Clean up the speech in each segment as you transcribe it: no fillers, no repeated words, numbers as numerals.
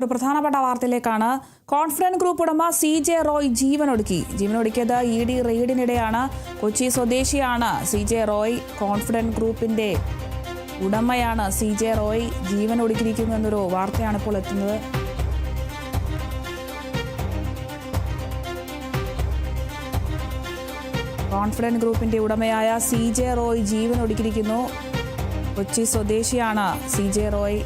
ഒരു പ്രധാനപ്പെട്ട വാർത്തയിലേക്കാണ്. Confident group ഉടമ CJ റോയ് ജീവനൊടുക്കിയത് ED റെയ്ഡിനിടെയാണ്. കൊച്ചി സ്വദേശിയാണ് CJ റോയ്. കോൺഫിഡന്റ് ഗ്രൂപ്പിന്റെ ഉടമയാണ് CJ റോയ്. ജീവനൊടുക്കിയിരിക്കുന്നു എന്നൊരു വാർത്തയാണ് ഇപ്പോൾ എത്തുന്നത്. കോൺഫിഡന്റ് ഗ്രൂപ്പിന്റെ ഉടമയായ CJ റോയ് ജീവനൊടുക്കിയിരിക്കുന്നു. കൊച്ചി സ്വദേശിയാണ് CJ റോയ്.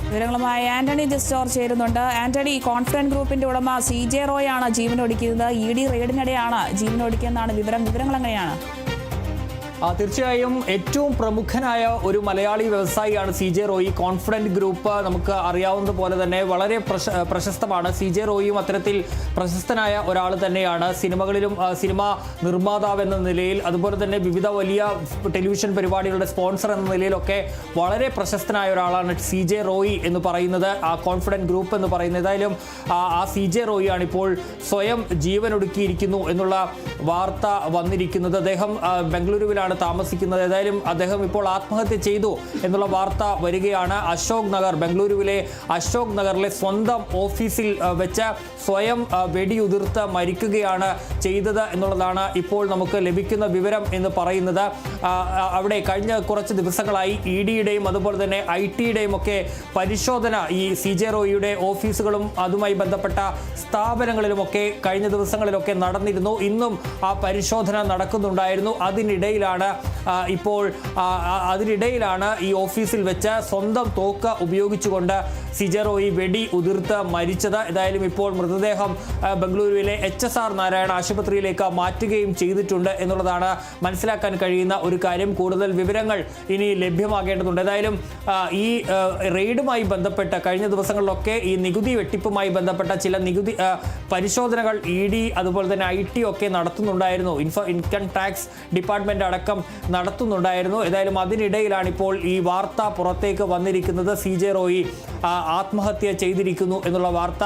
വിവരങ്ങളുമായി ആന്റണി ജസ്റ്റോർ ചേരുന്നുണ്ട്. ആന്റണി, കോൺഫിഡന്റ് ഗ്രൂപ്പിന്റെ ഉടമ CJ റോയ് ആണ് ജീവനൊടുക്കിയത്. ED റെയ്ഡിനിടെയാണ് ജീവനൊടുക്കിയെന്നാണ് വിവരങ്ങൾ എങ്ങനെയാണ്? തീർച്ചയായും ഏറ്റവും പ്രമുഖനായ ഒരു മലയാളി വ്യവസായിയാണ് CJ റോയ്. കോൺഫിഡന്റ് ഗ്രൂപ്പ് നമുക്ക് അറിയാവുന്നത് പോലെ തന്നെ വളരെ പ്രശസ്തമാണ്. CJ റോയും അത്തരത്തിൽ പ്രശസ്തനായ ഒരാൾ തന്നെയാണ്. സിനിമകളിലും സിനിമാ നിർമ്മാതാവ് എന്ന നിലയിൽ, അതുപോലെ തന്നെ വിവിധ വലിയ ടെലിവിഷൻ പരിപാടികളുടെ സ്പോൺസർ എന്ന നിലയിലൊക്കെ വളരെ പ്രശസ്തനായ ഒരാളാണ് CJ റോയ് എന്ന് പറയുന്നത്, ആ കോൺഫിഡന്റ് ഗ്രൂപ്പ് എന്ന് പറയുന്നത്. ഏതായാലും ആ CJ റോയ് ആണ് ഇപ്പോൾ സ്വയം ജീവനൊടുക്കിയിരിക്കുന്നു എന്നുള്ള വാർത്ത വന്നിരിക്കുന്നത്. അദ്ദേഹം ബംഗളൂരുവിലാണ് താമസിക്കുന്നത്. ഏതായാലും അദ്ദേഹം ഇപ്പോൾ ആത്മഹത്യ ചെയ്തു എന്നുള്ള വാർത്ത വരികയാണ്. ബംഗളൂരുവിലെ അശോക് നഗറിലെ സ്വന്തം ഓഫീസിൽ വെച്ച് സ്വയം വെടിയുതിർത്ത് മരിക്കുകയാണ് ചെയ്തത് എന്നുള്ളതാണ് ഇപ്പോൾ നമുക്ക് ലഭിക്കുന്ന വിവരം എന്ന് പറയുന്നത്. അവിടെ കഴിഞ്ഞ കുറച്ച് ദിവസങ്ങളായി EDയുടെയും അതുപോലെ തന്നെ ITയുടെയും ഒക്കെ പരിശോധന ഈ CJ റോയിയുടെ ഓഫീസുകളും അതുമായി ബന്ധപ്പെട്ട സ്ഥാപനങ്ങളിലുമൊക്കെ കഴിഞ്ഞ ദിവസങ്ങളിലൊക്കെ നടന്നിരുന്നു. ഇന്നും ആ പരിശോധന നടക്കുന്നുണ്ടായിരുന്നു. അതിനിടയിലാണ് ഈ ഓഫീസിൽ വെച്ച് സ്വന്തം തോക്ക് ഉപയോഗിച്ചുകൊണ്ട് CJ റോയ് വെടി ഉതിർത്ത് മരിച്ചത്. ഏതായാലും ഇപ്പോൾ മൃതദേഹം ബംഗളൂരുവിലെ HSR നാരായണ ആശുപത്രിയിലേക്ക് മാറ്റുകയും ചെയ്തിട്ടുണ്ട് എന്നുള്ളതാണ് മനസ്സിലാക്കാൻ കഴിയുന്ന ഒരു കാര്യം. കൂടുതൽ വിവരങ്ങൾ ഇനി ലഭ്യമാകേണ്ടതുണ്ട്. ഏതായാലും ഈ റെയ്ഡുമായി ബന്ധപ്പെട്ട് കഴിഞ്ഞ ദിവസങ്ങളിലൊക്കെ ഈ നികുതി വെട്ടിപ്പുമായി ബന്ധപ്പെട്ട ചില നികുതി പരിശോധനകൾ ED അതുപോലെ തന്നെ IT ഒക്കെ നടത്തുന്നുണ്ടായിരുന്നു. ഇൻകം ടാക്സ് ഡിപ്പാർട്ട്മെന്റ് അടക്കം നടത്തുന്നുണ്ടായിരുന്നു. ഏതായാലും അതിനിടയിലാണ് ഇപ്പോൾ ഈ വാർത്ത പുറത്തേക്ക് വന്നിരിക്കുന്നത്. CJ റോയ് ആത്മഹത്യ ചെയ്തിരിക്കുന്നു എന്നുള്ള വാർത്ത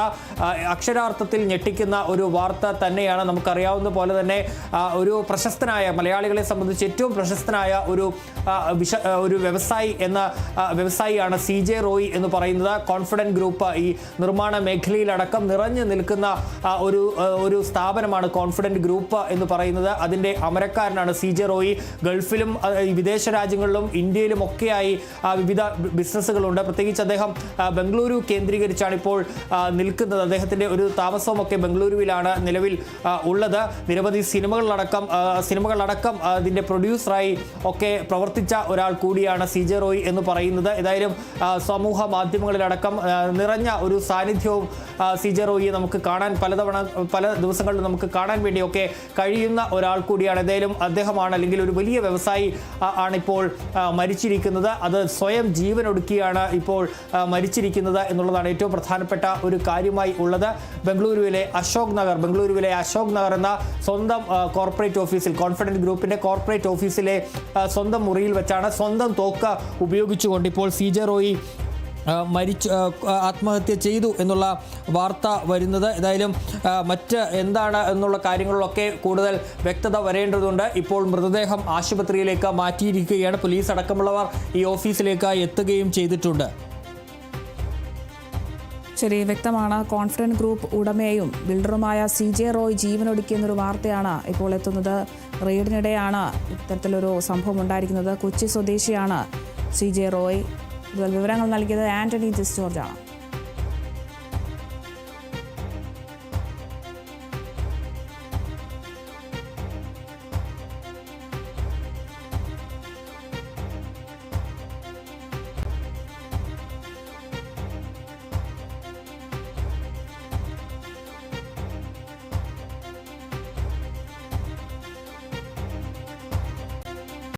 അക്ഷരാർത്ഥത്തിൽ ഞെട്ടിക്കുന്ന ഒരു വാർത്ത തന്നെയാണ്. നമുക്കറിയാവുന്ന പോലെ തന്നെ ഒരു പ്രശസ്തനായ, മലയാളികളെ സംബന്ധിച്ച് ഏറ്റവും പ്രശസ്തനായ ഒരു വ്യവസായിയാണ് CJ റോയ് എന്ന് പറയുന്നത്. കോൺഫിഡന്റ് ഗ്രൂപ്പ് ഈ നിർമ്മാണ മേഖലയിലടക്കം നിറഞ്ഞു നിൽക്കുന്ന ഒരു സ്ഥാപനമാണ് കോൺഫിഡന്റ് ഗ്രൂപ്പ് എന്ന് പറയുന്നത്. അതിൻ്റെ അമരക്കാരനാണ് CJ റോയ്. ഗൾഫിലും വിദേശ രാജ്യങ്ങളിലും ഇന്ത്യയിലും ഒക്കെയായി വിവിധ ബിസിനസ്സുകളുണ്ട്. പ്രത്യേകിച്ച് അദ്ദേഹം ബംഗളൂരു കേന്ദ്രീകരിച്ചാണ് ഇപ്പോൾ നിൽക്കുന്നത്. അദ്ദേഹത്തിൻ്റെ ഒരു താമസവുമൊക്കെ ബംഗളൂരുവിലാണ് നിലവിൽ ഉള്ളത്. നിരവധി സിനിമകളടക്കം അതിൻ്റെ പ്രൊഡ്യൂസറായി ഒക്കെ പ്രവർത്തിച്ച ഒരാൾ കൂടിയാണ് CJ റോയ് എന്ന് പറയുന്നത്. ഏതായാലും സമൂഹ മാധ്യമങ്ങളിലടക്കം നിറഞ്ഞ ഒരു സാന്നിധ്യവും CJ റോയിയെ നമുക്ക് കാണാൻ പല ദിവസങ്ങളിൽ നമുക്ക് കാണാൻ വേണ്ടിയൊക്കെ കഴിയുന്ന ഒരാൾ കൂടിയാണ്. ഏതായാലും അദ്ദേഹമാണ്, അല്ലെങ്കിൽ ഒരു വലിയ വ്യവസായി ആണിപ്പോൾ മരിച്ചിരിക്കുന്നത്. അത് സ്വയം ജീവനൊടുക്കിയാണ് ഇപ്പോൾ മരിച്ചിരിക്കുന്നത് എന്നുള്ളതാണ് ഏറ്റവും പ്രധാനപ്പെട്ട ഒരു കാര്യമായി ഉള്ളത്. ബംഗളൂരുവിലെ അശോക് നഗർ എന്ന സ്വന്തം കോർപ്പറേറ്റ് ഓഫീസിൽ, കോൺഫിഡന്റ് ഗ്രൂപ്പിന്റെ കോർപ്പറേറ്റ് ഓഫീസിലെ സ്വന്തം മുറിയിൽ വെച്ചാണ് സ്വന്തം തോക്ക് ഉപയോഗിച്ചുകൊണ്ട് ഇപ്പോൾ CJ റോയ് ആത്മഹത്യ ചെയ്തു എന്നുള്ള വാർത്ത വരുന്നത്. ഏതായാലും മറ്റ് എന്താണ് എന്നുള്ള കാര്യങ്ങളിലൊക്കെ കൂടുതൽ വ്യക്തത വരേണ്ടതുണ്ട്. ഇപ്പോൾ മൃതദേഹം ആശുപത്രിയിലേക്ക് മാറ്റിയിരിക്കുകയാണ്. പോലീസ് അടക്കമുള്ളവർ ഈ ഓഫീസിലേക്ക് എത്തുകയും ചെയ്തിട്ടുണ്ട്. ശരി, വ്യക്തമാണ്. കോൺഫിഡന്റ് ഗ്രൂപ്പ് ഉടമയും ബിൽഡറുമായ CJ റോയ് ജീവനൊടുക്കിയെന്നൊരു വാർത്തയാണ് ഇപ്പോൾ എത്തുന്നത്. റെയ്ഡിനിടെയാണ് ഇത്തരത്തിലൊരു സംഭവം ഉണ്ടായിരിക്കുന്നത്. കൊച്ചി സ്വദേശിയാണ് CJ റോയ്. വിവരങ്ങൾ നൽകിയത് ആന്റണി ജസ്റ്റോർജാണ്.